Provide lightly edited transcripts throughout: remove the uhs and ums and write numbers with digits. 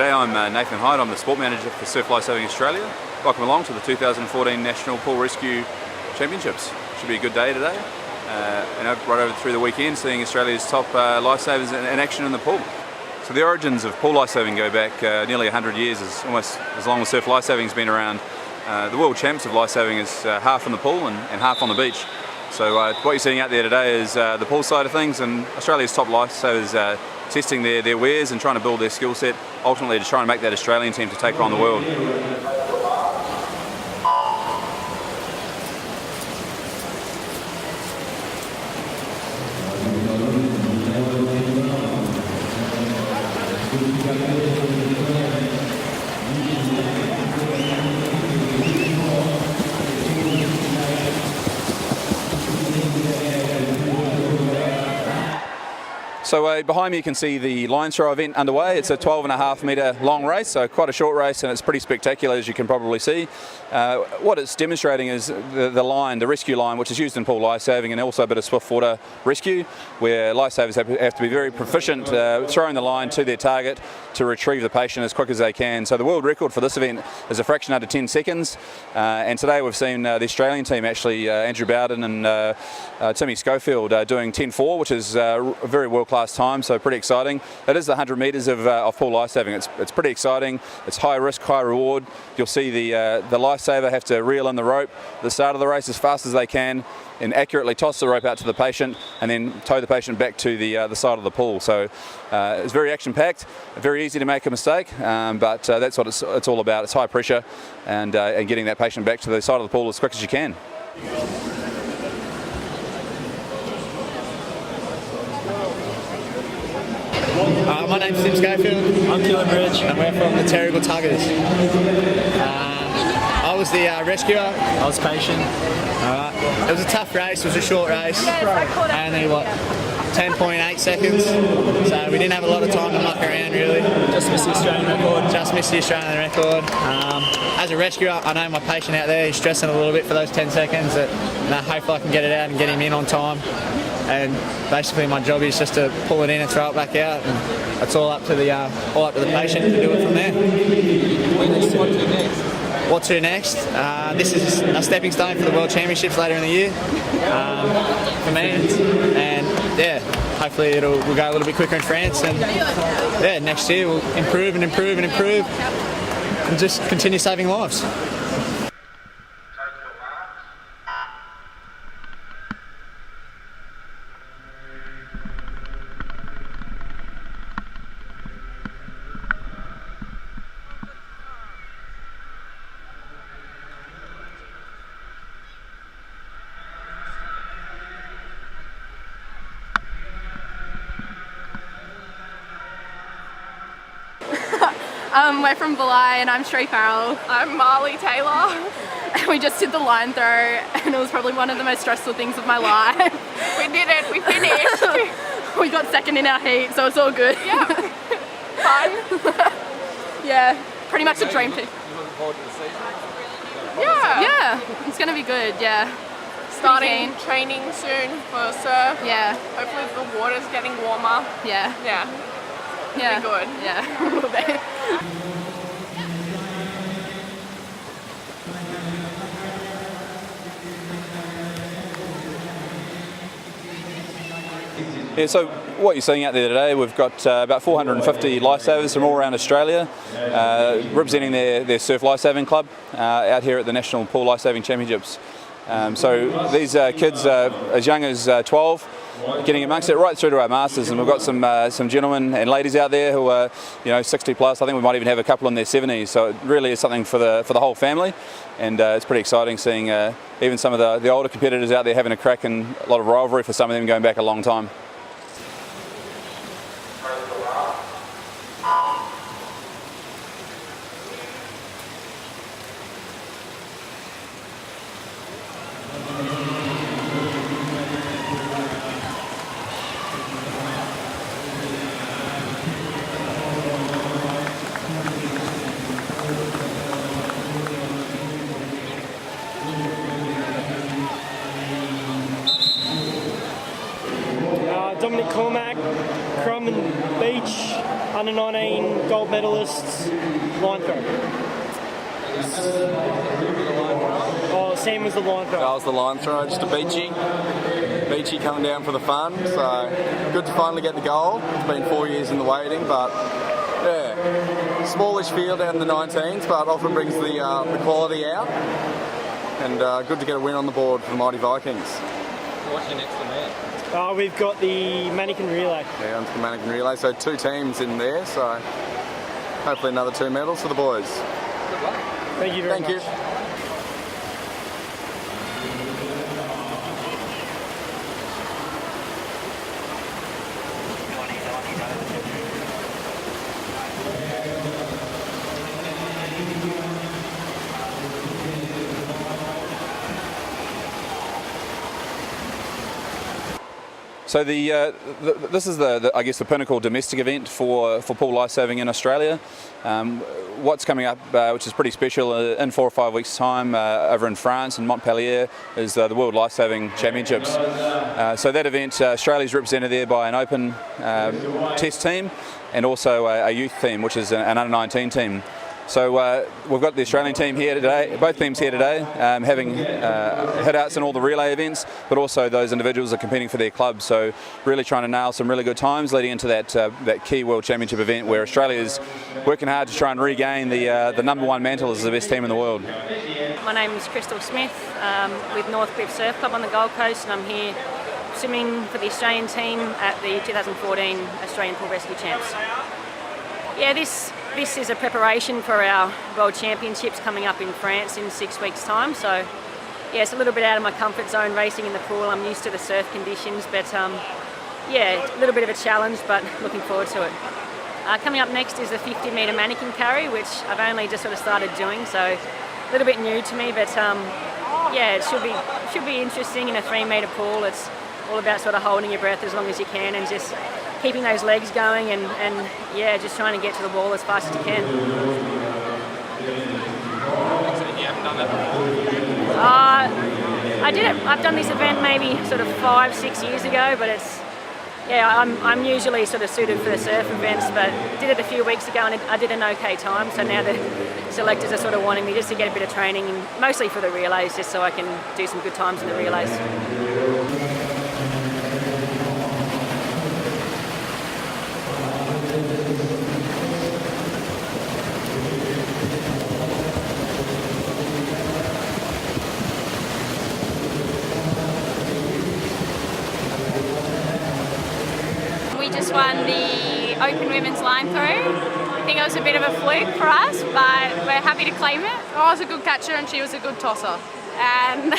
G'day, I'm Nathan Hyde. I'm the Sport Manager for Surf Lifesaving Australia. Welcome along to the 2014 National Pool Rescue Championships. Should be a good day today. Right over through the weekend, seeing Australia's top lifesavers in action in the pool. So the origins of pool lifesaving go back nearly 100 years, almost as long as surf lifesaving's been around. The world champs of lifesaving is half on the pool and half on the beach. So what you're seeing out there today is the pool side of things, and Australia's top lifesavers testing their wares and trying to build their skill set, ultimately to try and make that Australian team to take on the world. So behind me you can see the line throw event underway. It's a 12.5 metre long race, so quite a short race, and it's pretty spectacular, as you can probably see. What it's demonstrating is the rescue line, which is used in pool lifesaving and also a bit of swift water rescue, where lifesavers have to be very proficient throwing the line to their target to retrieve the patient as quick as they can. So the world record for this event is a fraction under 10 seconds, and today we've seen the Australian team, actually Andrew Bowden and Timmy Schofield, doing 10.4, which is a very world-class time, so pretty exciting. It is the 100 metres of pool lifesaving. It's pretty exciting. It's high risk, high reward. You'll see the lifesaver have to reel in the rope at the start of the race as fast as they can and accurately toss the rope out to the patient and then tow the patient back to the side of the pool. So it's very action-packed, very easy to make a mistake, but that's what it's all about. It's high pressure and getting that patient back to the side of the pool as quick as you can. My name's Tim Schofield. I'm Keelan Bridge. And we're from the Terrible Tuggers. I was the rescuer. I was patient. It was a tough race. It was a short race. Only 10.8 seconds. So we didn't have a lot of time to muck around, really. Just missed the Australian record. Just missed the Australian record. As a rescuer, I know my patient out there is stressing a little bit for those 10 seconds. That hopefully I can get it out and get him in on time. And basically my job is just to pull it in and throw it back out, and it's all up to the patient to do it from there. What to next? This is a stepping stone for the World Championships later in the year for me, and yeah, hopefully we'll go a little bit quicker in France, and yeah, next year we'll improve and improve and improve and just continue saving lives. We're from Belai, and I'm Shree Farrell. I'm Marley Taylor. And we just did the line throw, and it was probably one of the most stressful things of my life. We did it, we finished. We got second in our heat, so it's all good. Yeah, fun. Yeah, pretty much a dream team. Yeah. Yeah, it's going to be good, yeah. Starting training soon for surf. Yeah. Hopefully the water's getting warmer. Yeah. Yeah. Yeah. Be good. Yeah, a little bit. Yeah, so what you're seeing out there today, we've got about 450 lifesavers from all around Australia representing their surf lifesaving club out here at the National Pool Lifesaving Championships. So these kids as young as 12, getting amongst it right through to our masters, and we've got some gentlemen and ladies out there who are 60 plus. I think we might even have a couple in their 70s. So it really is something for the whole family, and it's pretty exciting seeing even some of the older competitors out there having a crack, and a lot of rivalry for some of them going back a long time. Dominic Cormack, Crum and Beach, under 19 gold medalists, line throw. Oh, Sam was the line throw. I was the line thrower, just a Beachy coming down for the fun, so good to finally get the goal. It's been 4 years in the waiting, but yeah, smallish field out in the 19s, but often brings the quality out, and good to get a win on the board for the Mighty Vikings. What's your next event? We've got the mannequin relay. Yeah, onto the mannequin relay, so 2 teams in there, so hopefully another 2 medals for the boys. Good luck. Thank you very much. Thank you. So this is I guess the pinnacle domestic event for pool lifesaving in Australia. What's coming up, which is pretty special, in 4 or 5 weeks' time over in France in Montpellier, is the World Lifesaving Championships. So that event, Australia's represented there by an open test team and also a youth team, which is an under-19 team. So we've got the Australian team here today, both teams here today, having hit-outs in all the relay events, but also those individuals are competing for their clubs. So really trying to nail some really good times leading into that key World Championship event where Australia is working hard to try and regain the #1 mantle as the best team in the world. My name is Crystal Smith with Northcliffe Surf Club on the Gold Coast, and I'm here swimming for the Australian team at the 2014 Australian Pool Rescue Champs. Yeah, this is a preparation for our World Championships coming up in France in 6 weeks' time. So, yeah, it's a little bit out of my comfort zone racing in the pool. I'm used to the surf conditions, but yeah, a little bit of a challenge, but looking forward to it. Coming up next is the 50-metre mannequin carry, which I've only just sort of started doing, so a little bit new to me, but yeah, it should be interesting in a 3-metre pool. It's all about sort of holding your breath as long as you can and just keeping those legs going and yeah, just trying to get to the wall as fast as you can. You haven't done that before? I did it. I've done this event maybe sort of 5-6 years ago, but it's, yeah, I'm usually sort of suited for the surf events, but did it a few weeks ago and I did an okay time, so now the selectors are sort of wanting me just to get a bit of training, mostly for the relays, just so I can do some good times in the relays. Just won the Open Women's Line Through. I think it was a bit of a fluke for us, but we're happy to claim it. I was a good catcher and she was a good tosser. And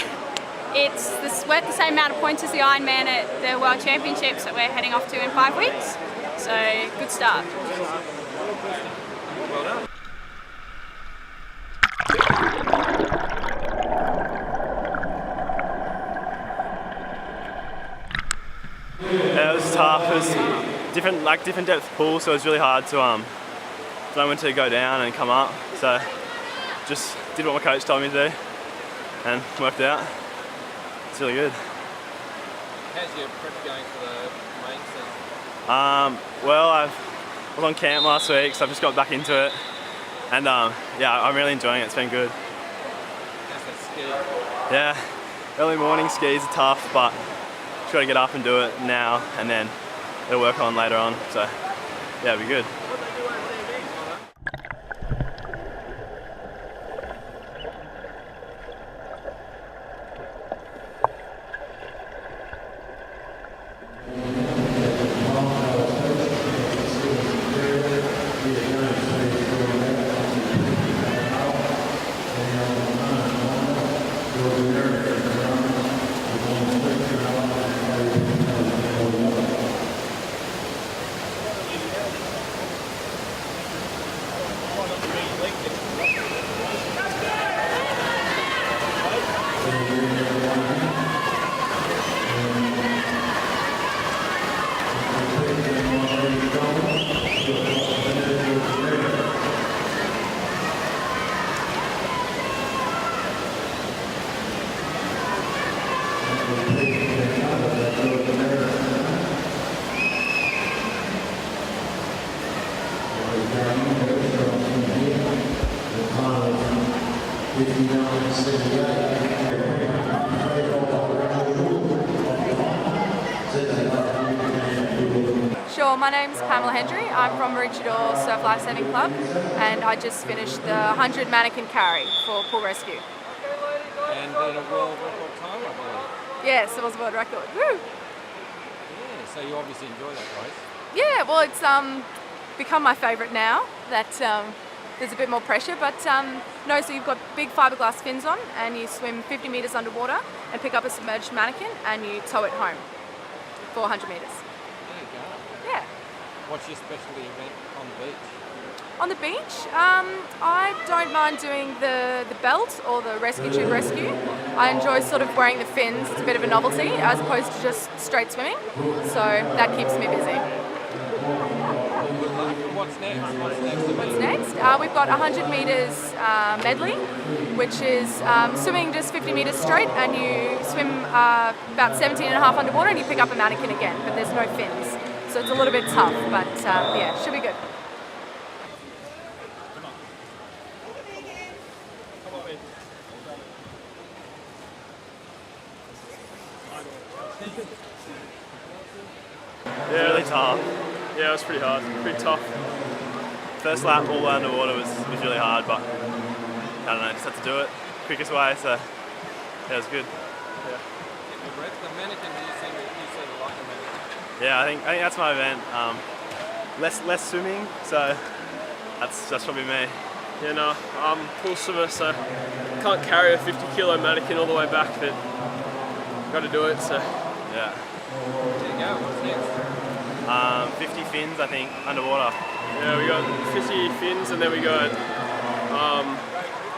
we're at the same amount of points as the Ironman at the World Championships that we're heading off to in 5 weeks. So, good start. Well done. Yeah, it was tough. It was different depth pool, so it was really hard to know when to go down and come up. So just did what my coach told me to do and worked out. It's really good. How's your prep going for the main season? Well, I was on camp last week, so I've just got back into it, and yeah, I'm really enjoying it. It's been good. How's that ski? Yeah, early morning skis are tough, but just got to get up and do it now, and then it'll work on later on. So yeah, it'll be good. Well, my name's Pamela Hendry. I'm from Maroochydore Surf Lifesaving Club, and I just finished the 100 mannequin carry for Pool Rescue. And in a world record time, I believe. Yes, it was a world record. Woo! Yeah, so you obviously enjoy that race. Yeah, well, it's become my favourite now that there's a bit more pressure, but no, so you've got big fiberglass fins on and you swim 50 metres underwater and pick up a submerged mannequin and you tow it home for 100 metres. There you go. Yeah. What's your specialty event on the beach? On the beach, I don't mind doing the belt or the rescue tube rescue. I enjoy sort of wearing the fins. It's a bit of a novelty as opposed to just straight swimming, so that keeps me busy. What's next? What's next? We've got 100 metres medley, which is swimming just 50 metres straight, and you swim about 17 and a half underwater and you pick up a mannequin again, but there's no fins. So it's a little bit tough, but yeah, should be good. Yeah, really tough. Yeah, it was pretty hard, pretty tough. First lap all underwater was really hard, but I don't know, just had to do it. Quickest way, so yeah, it was good. Yeah. The mannequin, you said like a mannequin. Yeah, I think that's my event. Less swimming, so that's probably me. Yeah, no, I'm a pool swimmer, so can't carry a 50-kilo mannequin all the way back, but got to do it. So yeah. There you go. What's next? 50 fins, I think, underwater. Yeah, we got 50 fins, and then we got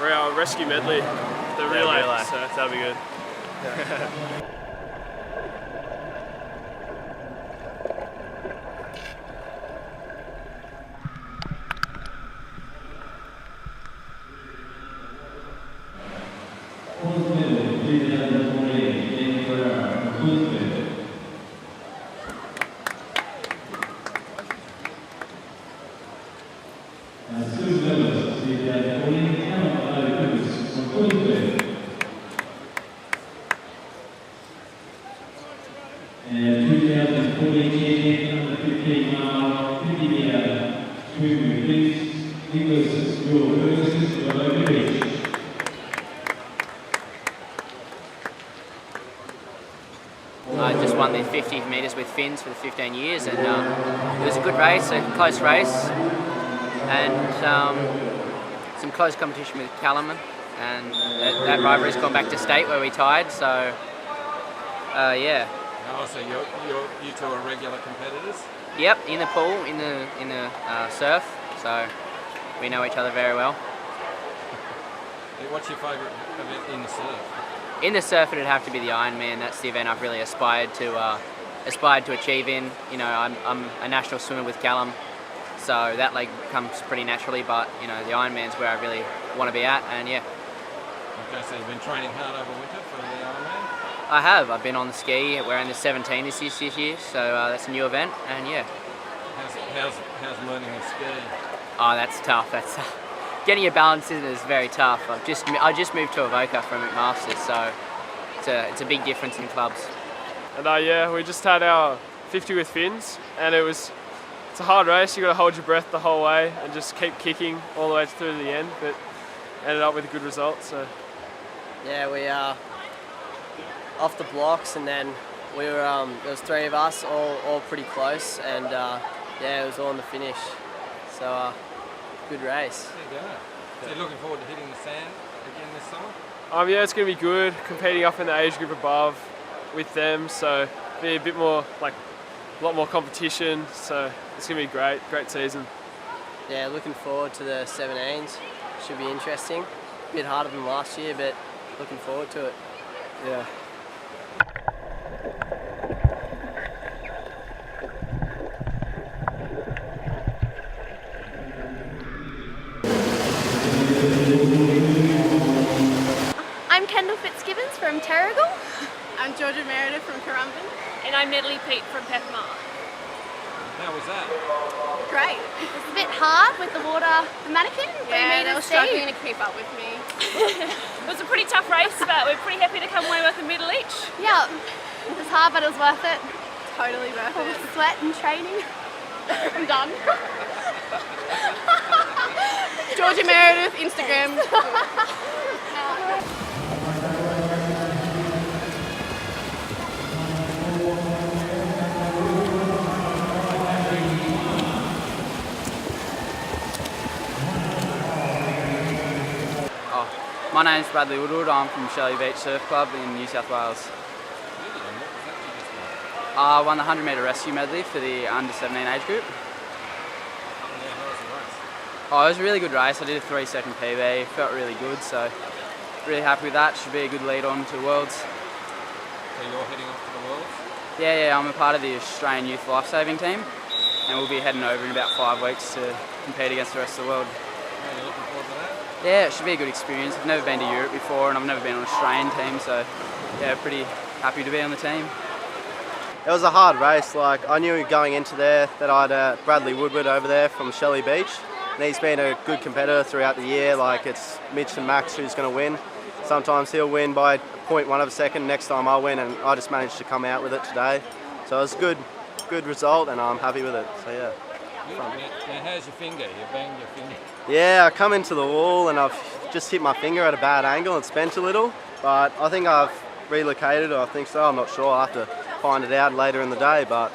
our rescue medley, the relay. So that'll be good. And 2014 champion on the 15-mile 50-meter swim with Nicholas Your Beach. I just won the 50 metres with fins for the 15 years, and it was a good race, a close race, and some close competition with Callum, and that rivalry's gone back to state where we tied. So yeah. Oh, so you two are regular competitors? Yep, in the pool, in the surf, so we know each other very well. What's your favourite event in the surf? In the surf, it'd have to be the Ironman. That's the event I've really aspired to achieve in. You know, I'm a national swimmer with Callum, so that leg comes pretty naturally. But you know, the Ironman's where I really want to be at, and yeah. Okay, so you've been training hard over winter for the Ironman? I have. I've been on the ski. We're in the 17 this year, so that's a new event, and yeah. How's learning to ski? Oh, that's tough. That's getting your balance in is very tough. I just moved to Avoca from McMaster's, so it's a big difference in clubs. And yeah, we just had our 50 with fins, and it's a hard race. You got to hold your breath the whole way and just keep kicking all the way through to the end, but ended up with a good result. So yeah, we off the blocks, and then we were there was three of us, all pretty close, and yeah, it was all in the finish. So good race. There you go. So you're looking forward to hitting the sand again this summer? Yeah, it's going to be good, competing up in the age group above with them, so be a lot more competition, so it's going to be great season. Yeah, looking forward to the 17s. Should be interesting. A bit harder than last year, but looking forward to it. Yeah. I'm Kendall Fitzgibbons from Terrigal. I'm Georgia Meredith from Currumbin. And I'm Natalie Pete from Pethmar. How was that? Great. It was a bit hard with the water, the mannequin. Yeah, they were struggling to keep up with me. It was a pretty tough race, but we're pretty happy to come away with a medal each. Yeah, it was hard, but it was worth it. Totally worth All it. the sweat and training. I'm done. Georgia Meredith, Instagram. My name's Bradley Woodward. I'm from Shelley Beach Surf Club in New South Wales. I won the 100 metre rescue medley for the under 17 age group. Oh, it was a really good race. I did a 3-second PB. Felt really good, so really happy with that. Should be a good lead on to Worlds. So you're heading off to the Worlds? Yeah, I'm a part of the Australian Youth Lifesaving team, and we'll be heading over in about 5 weeks to compete against the rest of the world. Are you looking forward to that? Yeah, it should be a good experience. I've never been to Europe before, and I've never been on an Australian team, so yeah, pretty happy to be on the team. It was a hard race. Like, I knew going into there that I had Bradley Woodward over there from Shelley Beach, and he's been a good competitor throughout the year. Like, it's Mitch and Max who's going to win. Sometimes he'll win by 0.1 of a second, next time I'll win, and I just managed to come out with it today. So it was a good result, and I'm happy with it. So yeah. Now, how's your finger? You banged your finger? Yeah, I come into the wall and I've just hit my finger at a bad angle. It's bent a little, but I think I've relocated, or I think so, I'm not sure. I'll have to find it out later in the day, but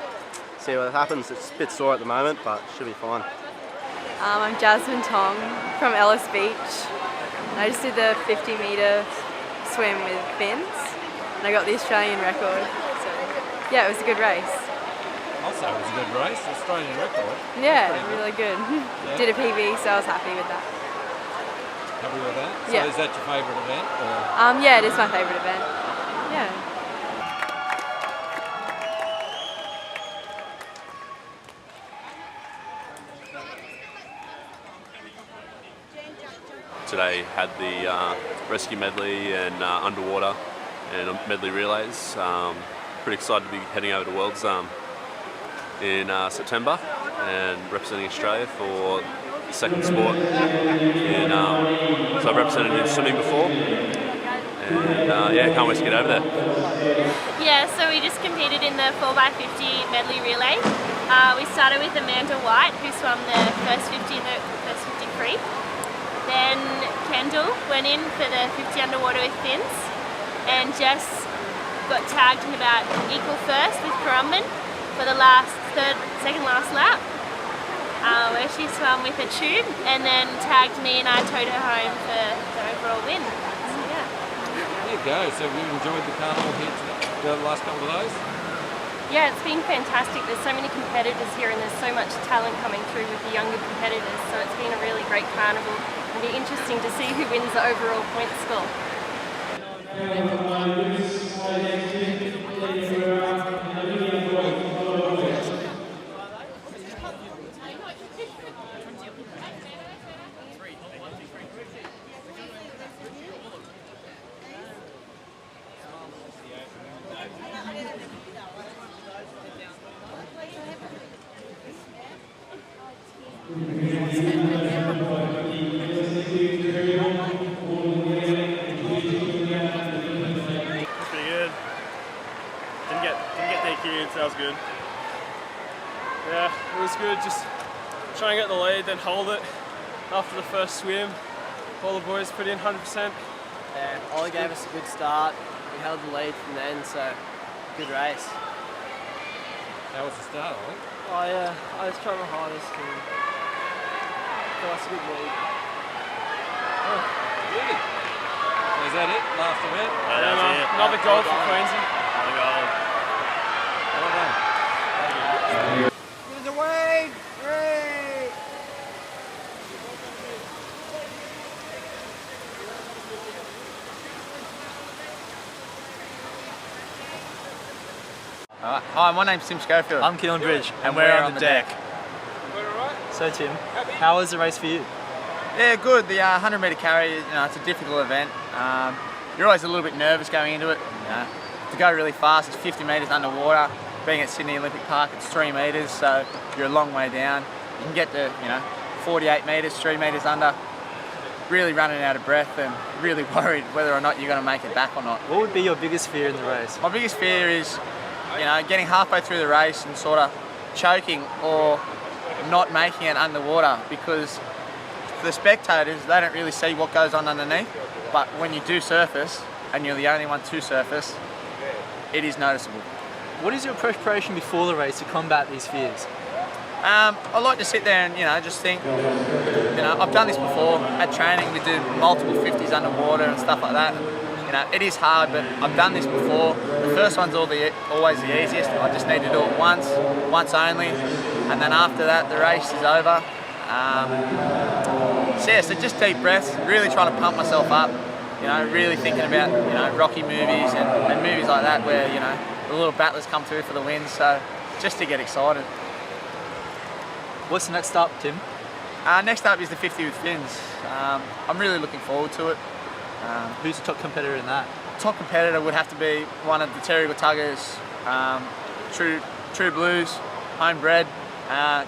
see what happens. It's a bit sore at the moment, but should be fine. I'm Jasmine Tong from Ellis Beach. I just did the 50 metre swim with fins, and I got the Australian record. So yeah, it was a good race. Also, it was a good race, Australian record. Yeah, really good. Yeah. Did a PB, so I was happy with that. Happy with that? So yeah. Is that your favourite event? Or? Yeah, it is my favourite event. Yeah. Today had the rescue medley and underwater and medley relays. Pretty excited to be heading over to Worlds in September and representing Australia for the second sport. And so I've represented in swimming before, and yeah, can't wait to get over there. Yeah, so we just competed in the 4x50 medley relay. We started with Amanda White, who swam the first 50 and the first 50 free. Then Kendall went in for the 50 underwater with fins, and Jess got tagged in about equal first with Currumbin for the second last lap, where she swam with a tube, and then tagged me and I towed her home for the overall win. So yeah. There you go. So we enjoyed the carnival here the last couple of days? Yeah, it's been fantastic. There's so many competitors here and there's so much talent coming through with the younger competitors, so it's been a really great carnival. It'll be interesting to see who wins the overall point score. So that was good. Yeah, it was good. Just try and get the lead, then hold it after the first swim. All the boys put in 100%. Yeah, Ollie gave us a good start. We held the lead from then, so good race. How was the start, Ollie? Oh yeah, I was trying my hardest to got us a good lead. Oh, really? So is that it? Last event? Yeah, that was it. Another gold for Queensland. Another gold. Well done. There's a wave! Great! Hi, my name's Tim Schofield. I'm Keelan Bridge, and we're on the deck. So Tim, how was the race for you? Yeah, good. The 100 metre carry, it's a difficult event. You're always a little bit nervous going into it. To go really fast, it's 50 metres underwater. Being at Sydney Olympic Park, it's 3 metres, so you're a long way down. You can get to, 48 metres, 3 metres under. Really running out of breath and really worried whether or not you're going to make it back or not. What would be your biggest fear in the race? My biggest fear is, getting halfway through the race and sort of choking or not making it underwater, because the spectators, they don't really see what goes on underneath, but when you do surface and you're the only one to surface, it is noticeable. What is your preparation before the race to combat these fears? I like to sit there and just think, I've done this before at training. We do multiple 50s underwater and stuff like that. It is hard, but I've done this before. The first one's always the easiest. I just need to do it once only, and then after that the race is over. So just deep breaths, really trying to pump myself up. Really thinking about Rocky movies and movies like that where the little battlers come through for the win. So just to get excited. What's the next up, Tim? Next up is the 50 with fins. I'm really looking forward to it. Who's the top competitor in that? Top competitor would have to be one of the Terrigal Tuggers, True Blues, homebred,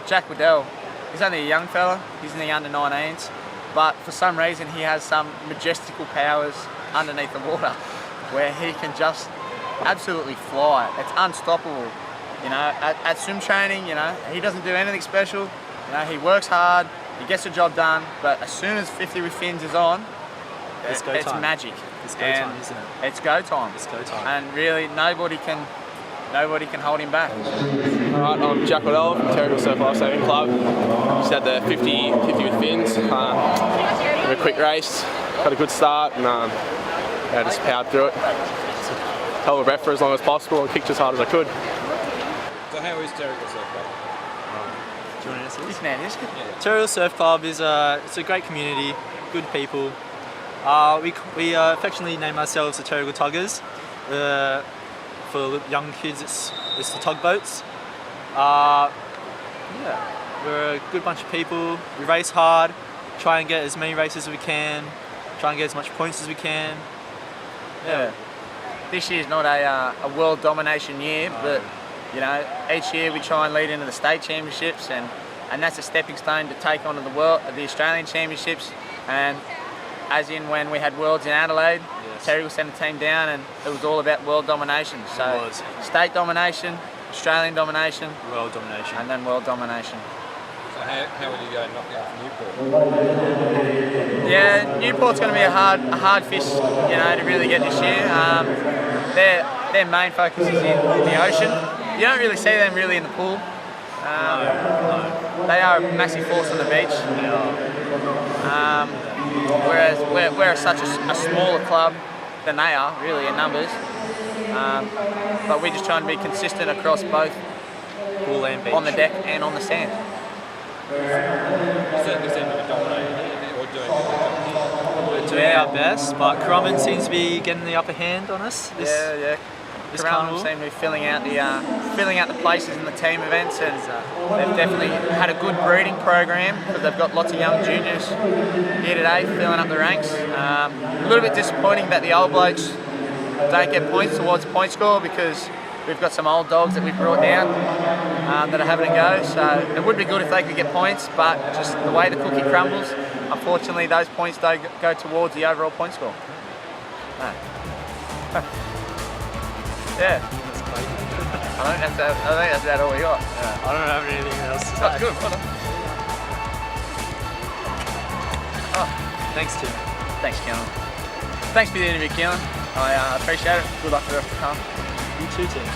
Jack Waddell. He's only a young fella, he's in the under 19s, but for some reason he has some majestical powers underneath the water where he can just absolutely fly. It's unstoppable. At swim training, he doesn't do anything special. He works hard, he gets the job done, but as soon as 50 with fins is on, it's magic. It's go time, isn't it? It's go time. It's go time. And really, nobody can hold him back. Alright, I'm Jack Waddell from Terrigal Surf Lifesaving Club. Just had the 50 with fins. A quick race, got a good start, and just powered through it. Held the breath for as long as possible and kicked as hard as I could. So how is Terrigal Surf Club? Do you want to answer this? Yeah. Terrigal Surf Club is it's a great community, good people. We affectionately name ourselves the Terrigal Tuggers. For young kids, it's the tugboats. We're a good bunch of people. We race hard, try and get as many races as we can, try and get as much points as we can. Yeah. This year's not a world domination year, but each year we try and lead into the state championships, and that's a stepping stone to take on to the Australian championships. And as in when we had Worlds in Adelaide, Terrigal sent a team down and it was all about world domination. So state domination, Australian domination, world domination, and then world domination. So how will you go knocking out Newport? Yeah, Newport's going to be a hard fish, to really get this year. Their main focus is in the ocean. You don't really see them really in the pool. They are a massive force on the beach. Whereas we're such a smaller club than they are, really, in numbers. But we're just trying to be consistent across both pool and beach, on the deck and on the sand. We're doing our best, but Currumbin seems to be getting the upper hand on us. Yeah. Currumbin seem to be filling out the places in the team events, and they've definitely had a good breeding program because they've got lots of young juniors here today filling up the ranks. A little bit disappointing that the old blokes don't get points towards the point score, because we've got some old dogs that we've brought down that are having a go. So it would be good if they could get points, but just the way the cookie crumbles, unfortunately those points don't go towards the overall point score. No. Yeah. I think that's about all we got. Yeah, I don't have anything else to say. That's good. Well done. Thanks, Tim. Thanks, Keelan. Thanks for the interview, Keelan. I appreciate it. Good luck for the rest of the time. You too, Tim.